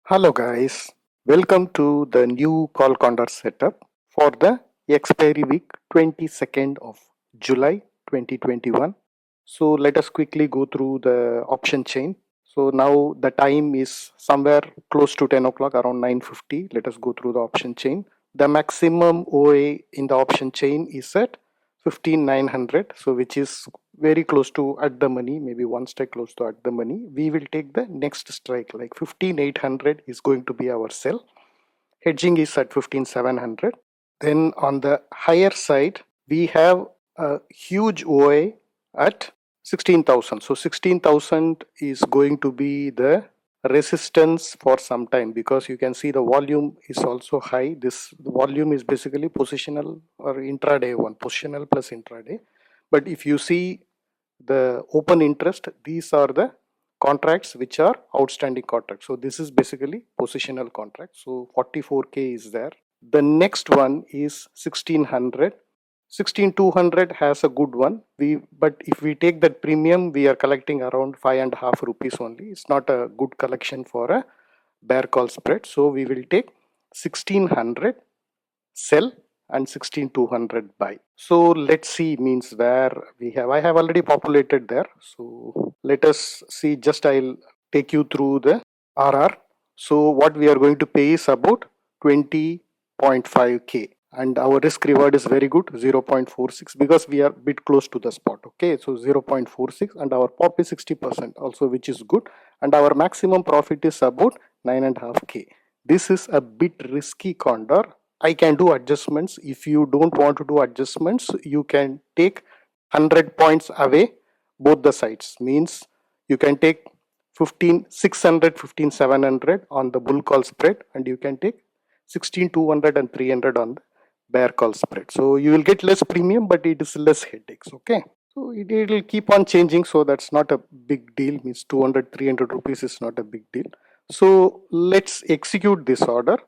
Hello guys, welcome to the new call condor setup for the expiry week 22nd of July 2021. So let us quickly go through the option chain. So now the time is somewhere close to 10 o'clock, around 9:50. Let us go through the option chain. The maximum OA in the option chain is at 15,900, so which is very close to at the money, maybe one strike close to at the money. We will take the next strike, like 15,800 is going to be our sell. Hedging is at 15,700. Then on the higher side, we have a huge OA at 16,000. So 16,000 is going to be the resistance for some time, because you can see the volume is also high. This volume is basically positional or intraday one, positional plus intraday. But if you see the open interest, these are the contracts which are outstanding contracts. So this is basically positional contract. So 44k is there. The next one is 1600. 16200 has a good one. But if we take that premium, we are collecting around 5.5 rupees only. It's not a good collection for a bear call spread. So we will take 1600 sell and 16200 buy. So let's see, means where we have, I have already populated there. So let us see, just I'll take you through the RR. So what we are going to pay is about 20.5k, and our risk reward is very good, 0.46, because we are a bit close to the spot. Okay, so 0.46, and our pop is 60% also, which is good, and our maximum profit is about 9.5k. This is a bit risky condor. I can do adjustments. If you don't want to do adjustments, you can take 100 points away both the sides. Means you can take 15,600, 15,700 on the bull call spread, and you can take 16,200 and 300 on the bear call spread. So you will get less premium, but it is less headaches. Okay. So it will keep on changing. So that's not a big deal. Means 200, 300 rupees is not a big deal. So let's execute this order.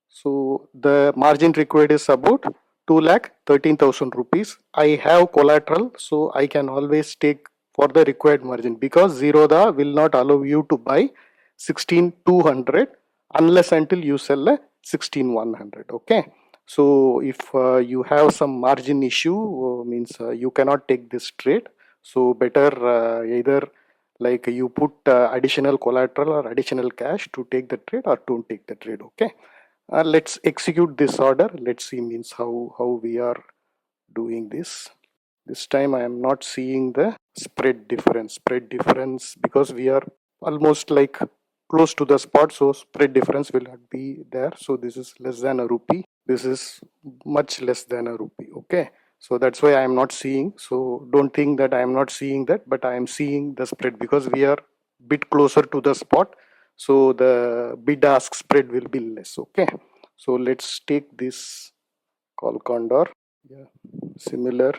So the margin required is about 2,13,000 rupees. I have collateral, so I can always take for the required margin, because Zerodha will not allow you to buy 16,200 unless until you sell a 16,100. Okay. So if you have some margin issue, means you cannot take this trade. So better either like you put additional collateral or additional cash to take the trade, or don't take the trade. Okay. Let's execute this order. Let's see, means how we are doing this. This time I am not seeing the spread difference. Because we are almost like close to the spot, so spread difference will not be there. So this is less than a rupee. This is much less than a rupee. Okay. So that's why I am not seeing. So don't think that I am not seeing that, but I am seeing the spread because we are bit closer to the spot. So the bid ask spread will be less. Okay. So let's take this call condor. Yeah, similar.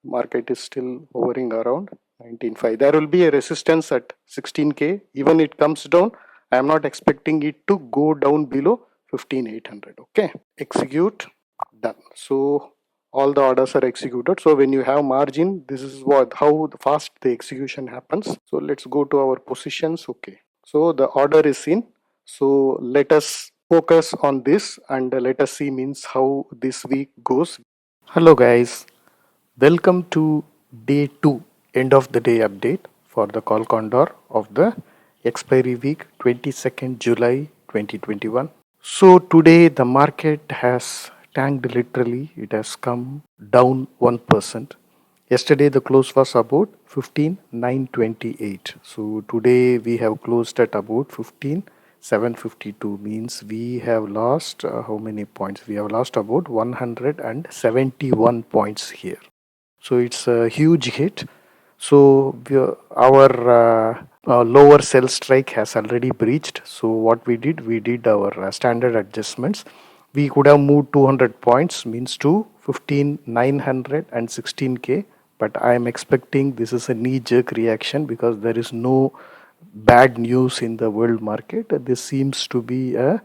Market is still hovering around 19.5. There will be a resistance at 16k. Even it comes down, I am not expecting it to go down below 15,800. Okay. Execute. Done. So all the orders are executed. So when you have margin, this is what how fast the execution happens. So let's go to our positions. Okay. So the order is in. So let us focus on this, and let us see, means how this week goes. Hello guys, welcome to day 2 end of the day update for the call condor of the expiry week 22nd July 2021. So today the market has tanked literally. It has come down 1%. Yesterday the close was about 15,928. So today we have closed at about 15,752. Means we have lost how many points? We have lost about 171 points here. So it's a huge hit. So our lower sell strike has already breached. So what we did our standard adjustments. We could have moved 200 points, means to 15,900 and 16k. But I am expecting this is a knee-jerk reaction because there is no bad news in the world market. This seems to be a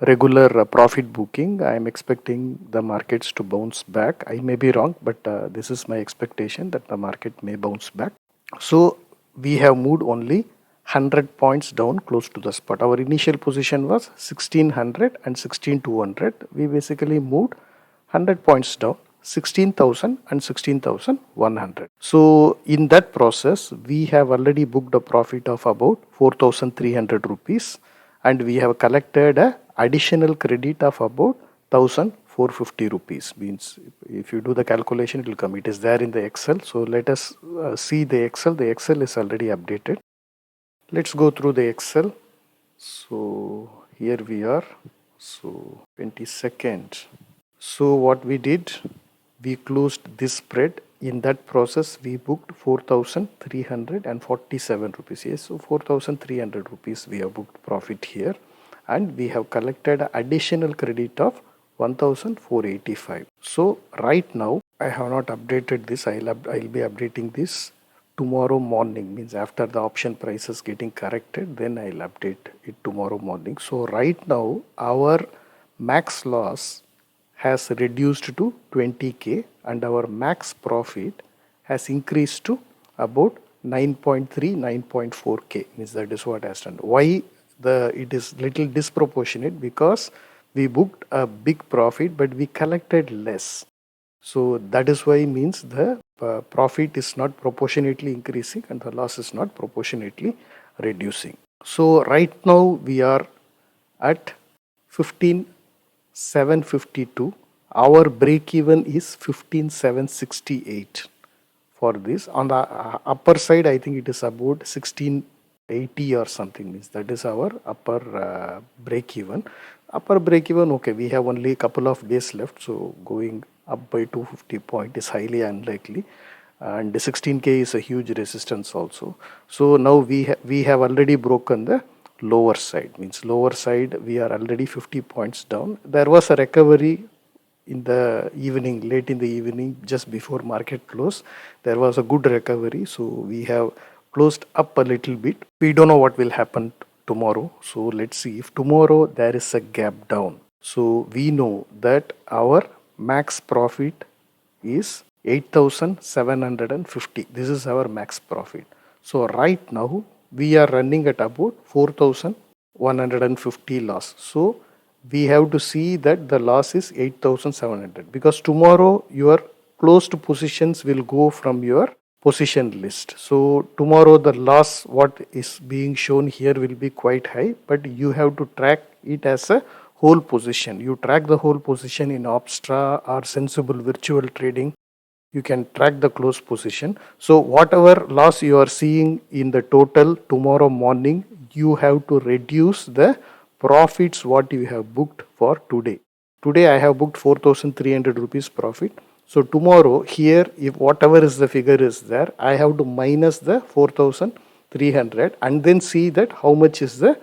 regular profit booking. I am expecting the markets to bounce back. I may be wrong, but this is my expectation that the market may bounce back. So we have moved only 100 points down close to the spot. Our initial position was 1600 and 16200. We basically moved 100 points down, 16,000 and 16,100. So in that process, we have already booked a profit of about 4,300 rupees, and we have collected a additional credit of about 1,450 rupees. Means if you do the calculation, it will come. It is there in the Excel. So let us see the Excel. The Excel is already updated. Let's go through the Excel. So here we are. So 22nd. So what we did, we closed this spread. In that process, we booked 4,347 rupees. Yes, so 4,300 rupees we have booked profit here, and we have collected additional credit of 1,485. So right now, I have not updated this. I'll be updating this tomorrow morning. Means after the option prices getting corrected, then I'll update it tomorrow morning. So right now, our max loss has reduced to 20k, and our max profit has increased to about 9.3 9.4k. Means that is what has done. Why it is little disproportionate? Because we booked a big profit but we collected less. So that is why means the profit is not proportionately increasing and the loss is not proportionately reducing. So right now we are at 15,752. Our break even is 15,768 for this. On the upper side, I think it is about 1680 or something. Means that is our upper break even. Upper break even, okay, we have only a couple of days left, so going up by 250 point is highly unlikely, and 16k is a huge resistance also. So now we have already broken the lower side. Means lower side we are already 50 points down. There was a recovery in the evening, late in the evening, just before market close. There was a good recovery, so we have closed up a little bit. We don't know what will happen tomorrow, so let's see. If tomorrow there is a gap down, so we know that our max profit is 8,750. This is our max profit. So right now we are running at about 4,150 loss. So we have to see that the loss is 8,700, because tomorrow your closed positions will go from your position list. So tomorrow the loss what is being shown here will be quite high, but you have to track it as a whole position. You track the whole position in Opstra or Sensible Virtual Trading. You can track the close position. So whatever loss you are seeing in the total tomorrow morning, you have to reduce the profits what you have booked for today. Today I have booked 4,300 rupees profit. So tomorrow here, if whatever is the figure is there, I have to minus the 4,300 and then see that how much is the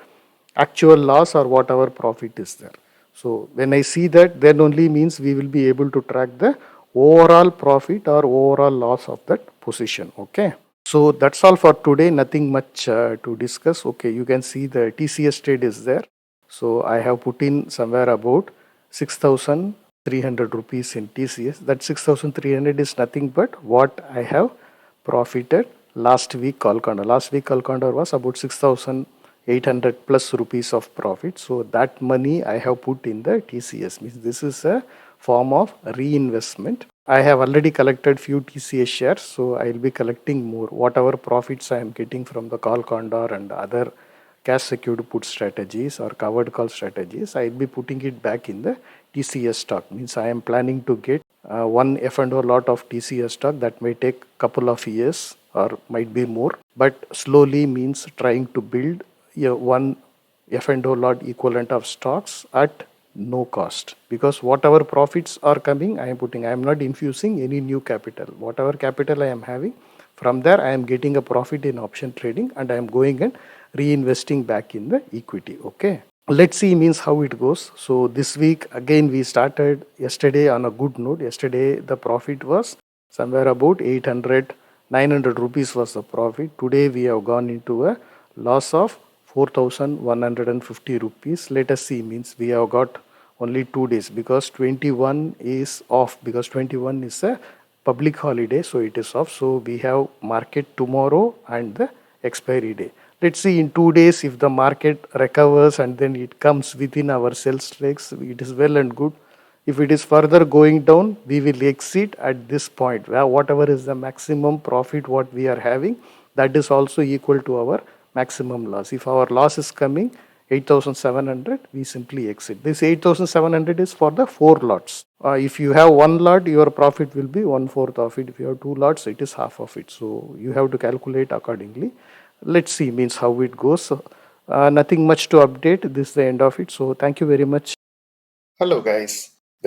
actual loss or whatever profit is there. So when I see that, then only means we will be able to track the overall profit or overall loss of that position. Okay. So that's all for today. Nothing much to discuss. Okay, you can see the TCS trade is there. So I have put in somewhere about 6,300 rupees in TCS. That 6,300 is nothing but what I have profited last week call condor. Last week call condor was about 6,800 plus rupees of profit. So that money I have put in the TCS. Means this is a form of reinvestment. I have already collected few TCS shares, so I will be collecting more. Whatever profits I am getting from the call condor and other cash secured put strategies or covered call strategies, I will be putting it back in the TCS stock. Means I am planning to get one F&O lot of TCS stock. That may take couple of years or might be more, but slowly means trying to build one F&O lot equivalent of stocks at no cost, because whatever profits are coming, I am not infusing any new capital. Whatever capital I am having, from there I am getting a profit in option trading and I am going and reinvesting back in the equity. Okay, let's see means how it goes. So this week again we started yesterday on a good note. Yesterday the profit was somewhere about 800 900 rupees was the profit. Today we have gone into a loss of 4,150 rupees. Let us see, means we have got only 2 days, because 21 is off, because 21 is a public holiday, so it is off. So we have market tomorrow and the expiry day. Let's see in 2 days if the market recovers and then it comes within our sell strikes, it is well and good. If it is further going down, we will exit at this point where whatever is the maximum profit what we are having, that is also equal to our maximum loss. If our loss is coming 8,700, we simply exit. This 8,700 is for the 4 lots. If you have 1 lot, your profit will be 1/4 of it. If you have 2 lots, it is half of it. So you have to calculate accordingly. Let's see means how it goes. Nothing much to update. This is the end of it. So thank you very much. Hello guys,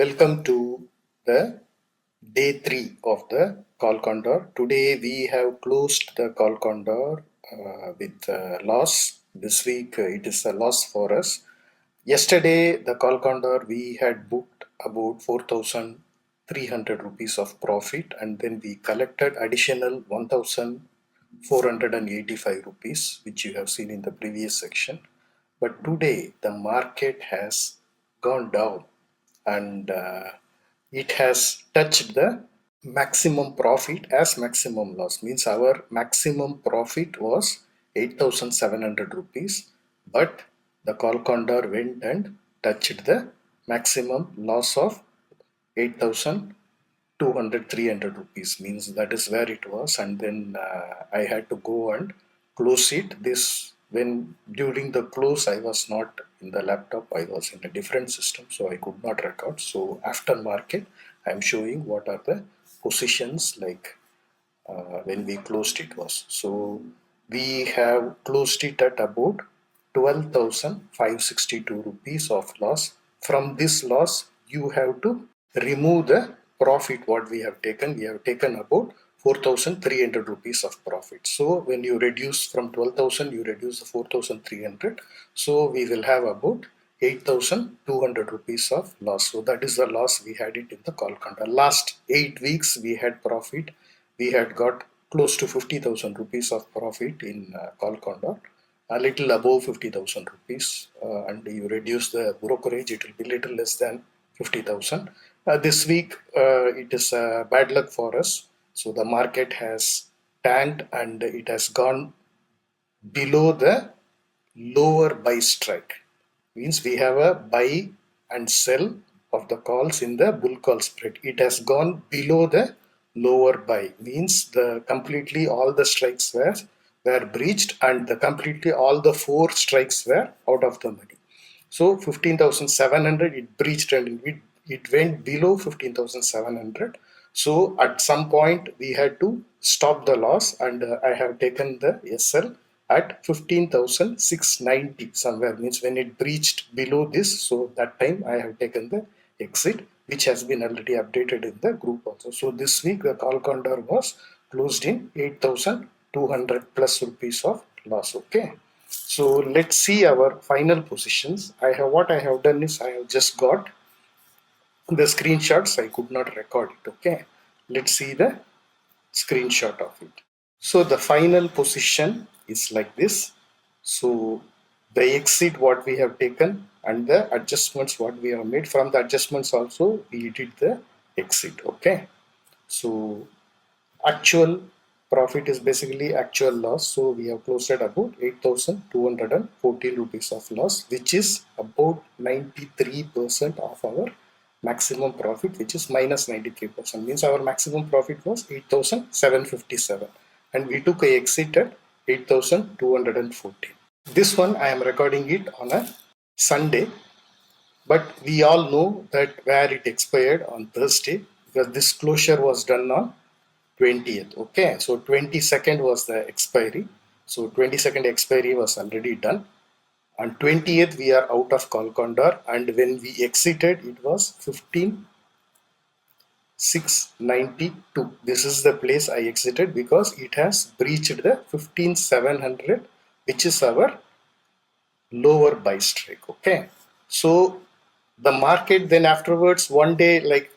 welcome to the day 3 of the call condor. Today we have closed the call condor with loss. This week it is a loss for us. Yesterday the call condor we had booked about 4,300 rupees of profit, and then we collected additional 1,485 rupees, which you have seen in the previous section. But today the market has gone down, and it has touched the maximum profit as maximum loss. Means our maximum profit was 8,700 rupees, but the call condor went and touched the maximum loss of 8,200 300 rupees. Means that is where it was, and then I had to go and close it. This when during the close I was not in the laptop, I was in a different system, so I could not record. So after market I am showing what are the positions like when we closed it was. So we have closed it at about 12,562 rupees of loss. From this loss you have to remove the profit what we have taken. We have taken about 4,300 rupees of profit. So when you reduce from 12,000, you reduce the 4,300. So we will have about 8,200 rupees of loss. So that is the loss we had it in the call condor. Last 8 weeks we had profit. We had got close to 50,000 rupees of profit in call condor, a little above 50,000 rupees, and you reduce the brokerage, it will be little less than 50,000. This week it is bad luck for us. So the market has tanked and it has gone below the lower buy strike. Means we have a buy and sell of the calls in the bull call spread. It has gone below the lower buy. Means the completely all the strikes were breached, and the completely all the 4 strikes were out of the money. So 15,700 it breached, and it went below 15,700. So at some point we had to stop the loss, and I have taken the SL at 15,690 somewhere. Means when it breached below this, so that time I have taken the exit, which has been already updated in the group also. So this week the call condor was closed in 8,200 plus rupees of loss. Okay. So let's see our final positions. What I have done is I have just got the screenshots. I could not record it. Okay. Let's see the screenshot of it. So the final position is like this. So the exit what we have taken and the adjustments what we have made, from the adjustments also we did the exit. Okay. So actual profit is basically actual loss. So we have closed at about 8,214 rupees of loss, which is about 93% of our maximum profit, which is minus 93%. Means our maximum profit was 8,757 and we took a exit at 8,214. This one I am recording it on a Sunday, but we all know that where it expired on Thursday, because this closure was done on 20th. Okay, so 22nd was the expiry. So 22nd expiry was already done. On 20th we are out of call condor, and when we exited it was 15,692. This is the place I exited because it has breached the 15,700, which is our lower buy strike. Okay, so the market then afterwards one day, like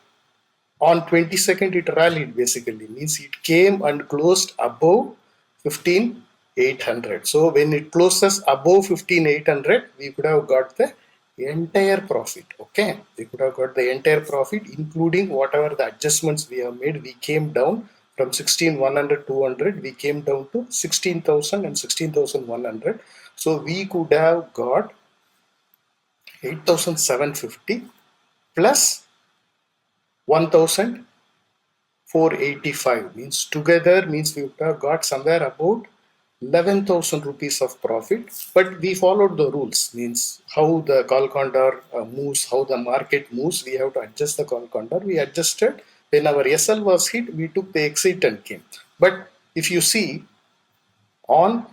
on 22nd it rallied, basically means it came and closed above 15,800. So when it closes above 15,800 we could have got the entire profit. Okay, we could have got the entire profit including whatever the adjustments we have made. We came down From 16,100, 200, we came down to 16,000 and 16,100. So we could have got 8,750 plus 1,485, means together means we would have got somewhere about 11,000 rupees of profit. But we followed the rules, means how the call condor moves, how the market moves, we have to adjust the call condor. We adjusted. When our SL was hit, we took the exit and came. But if you see, on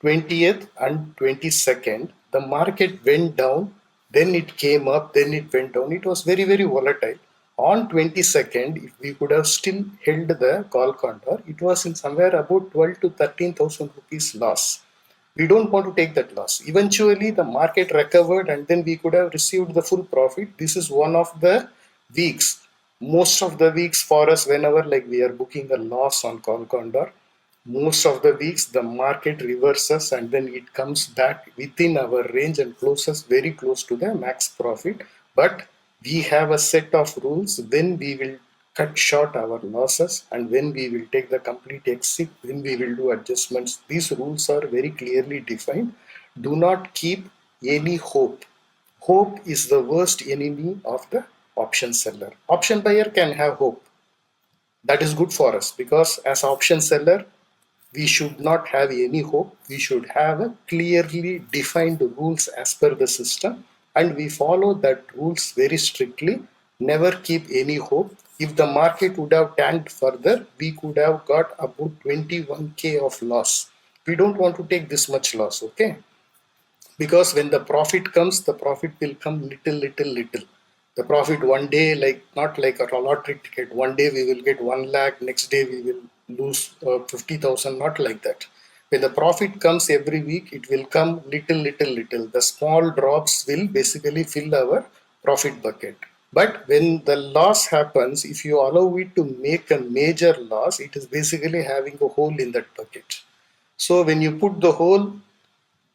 20th and 22nd, the market went down, then it came up, then it went down. It was very, very volatile. On 22nd, if we could have still held the call condor, it was in somewhere about 12 to 13,000 rupees loss. We don't want to take that loss. Eventually, the market recovered and then we could have received the full profit. This is one of the weeks. Most of the weeks for us, whenever like we are booking a loss on call condor, most of the weeks the market reverses and then it comes back within our range and closes very close to the max profit. But we have a set of rules when we will cut short our losses and when we will take the complete exit, when we will do adjustments. These rules are very clearly defined. Do not keep any hope. Hope is the worst enemy of the option seller. Option buyer can have hope. That is good for us, because as option seller, we should not have any hope. We should have a clearly defined rules as per the system, and we follow that rules very strictly. Never keep any hope. If the market would have tanked further, we could have got about 21k of loss. We don't want to take this much loss, okay? Because when the profit comes, the profit will come little. The profit one day, like not like a lottery ticket, one day we will get 1 lakh, next day we will lose 50,000, not like that. When the profit comes every week, it will come little. The small drops will basically fill our profit bucket. But when the loss happens, if you allow it to make a major loss, it is basically having a hole in that bucket. So when you put the hole,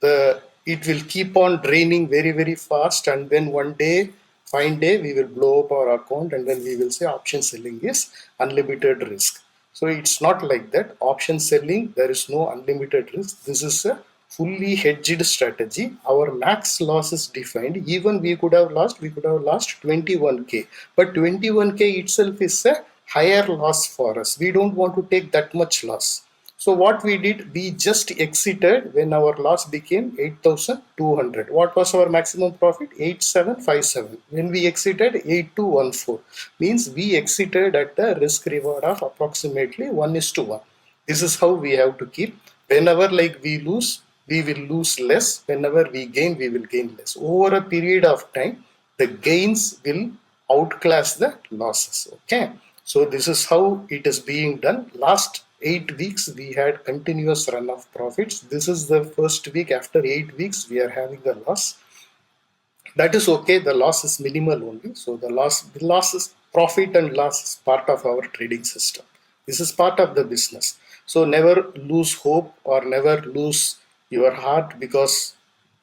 it will keep on draining very fast, and then one day, fine day, we will blow up our account and then we will say option selling is unlimited risk. So it's not like that. Option selling, there is no unlimited risk. This is a fully hedged strategy. Our max loss is defined. Even we could have lost 21k, but 21k itself is a higher loss for us. We don't want to take that much loss. So what we did, we just exited when our loss became 8,200. What was our maximum profit? 8,757. When we exited, 8,214. Means we exited at a risk reward of approximately 1:1. This is how we have to keep. Whenever like we lose, we will lose less. Whenever we gain, we will gain less. Over a period of time, the gains will outclass the losses. Okay. So this is how it is being done. Last 8 weeks we had continuous run of profits. This is the first week. After 8 weeks we are having a loss. That is okay. The loss is minimal only. So the loss is profit, and loss is part of our trading system. This is part of the business. So never lose hope or never lose your heart because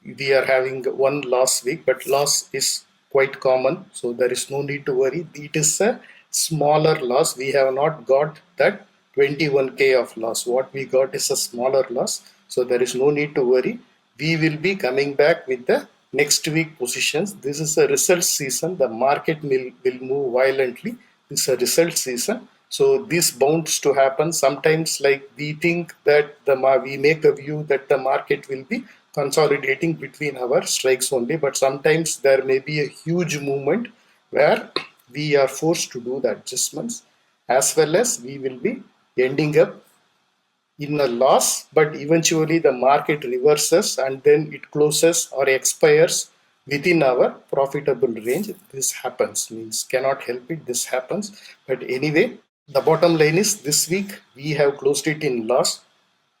we are having one loss week, but loss is quite common. So there is no need to worry. It is a smaller loss. We have not got that 21k of loss. What we got is a smaller loss. So there is no need to worry. We will be coming back with the next week positions. This is a result season. The market will move violently. This is a result season. So this bounds to happen. Sometimes like we think that we make a view that the market will be consolidating between our strikes only, but sometimes there may be a huge movement where we are forced to do the adjustments, as well as we will be ending up in a loss, but eventually the market reverses and then it closes or expires within our profitable range. This happens, means cannot help it, this happens. But anyway, the bottom line is this week we have closed it in loss.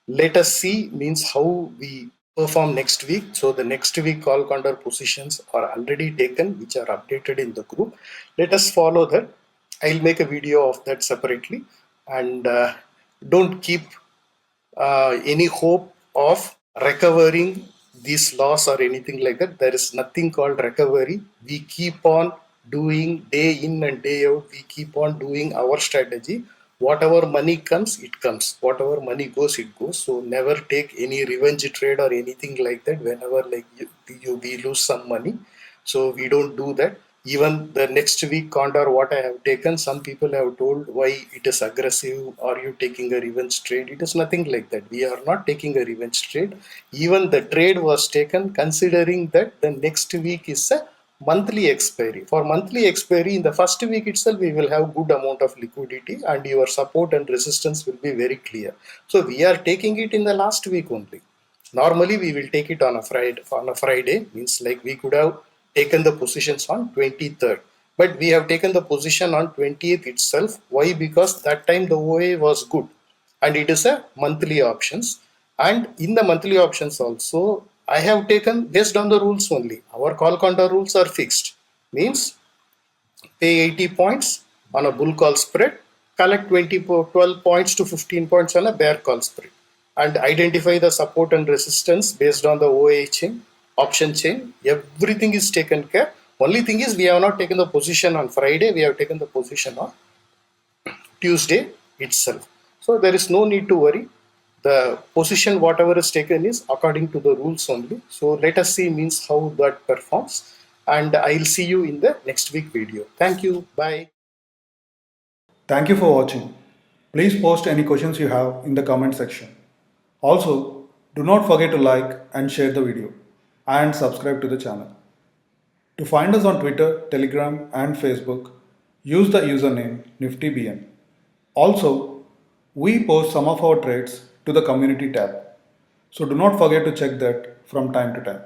Let us see, means how we perform next week. So the next week call condor positions are already taken, which are updated in the group. Let us follow that. I'll make a video of that separately, and don't keep any hope of recovering this loss or anything like that. There is nothing called recovery. We keep on doing day in and day out. We keep on doing our strategy. whatever money comes, it comes. Whatever money goes, it goes. So never take any revenge trade or anything like that. Whenever like we lose some money, so we don't do that. Even the next week condor what I have taken, some people have told why it is aggressive. Are you taking a revenge trade? It is nothing like that. We are not taking a revenge trade. Even the trade was taken considering that the next week is a monthly expiry. For monthly expiry, in the first week itself, we will have good amount of liquidity and your support and resistance will be very clear. So we are taking it in the last week only. Normally, we will take it on a Friday. On a Friday means like we could have taken the positions on 23rd, but we have taken the position on 20th itself. Why? Because that time the OA was good, and it is a monthly options. And in the monthly options also, I have taken based on the rules only. Our call counter rules are fixed. Means pay 80 points on a bull call spread, collect 12 points to 15 points on a bear call spread, and identify the support and resistance based on the OA chain, option chain. Everything is taken care. Only thing is we have not taken the position on Friday, we have taken the position on Tuesday itself. So there is no need to worry. The position whatever is taken is according to the rules only. So let us see means how that performs. And I'll see you in the next week video. Thank you. Bye. Thank you for watching. Please post any questions you have in the comment section. Also, do not forget to like and share the video and subscribe to the channel. To find us on Twitter, Telegram and Facebook, use the username NiftyBN. Also, we post some of our trades to the community tab. So do not forget to check that from time to time.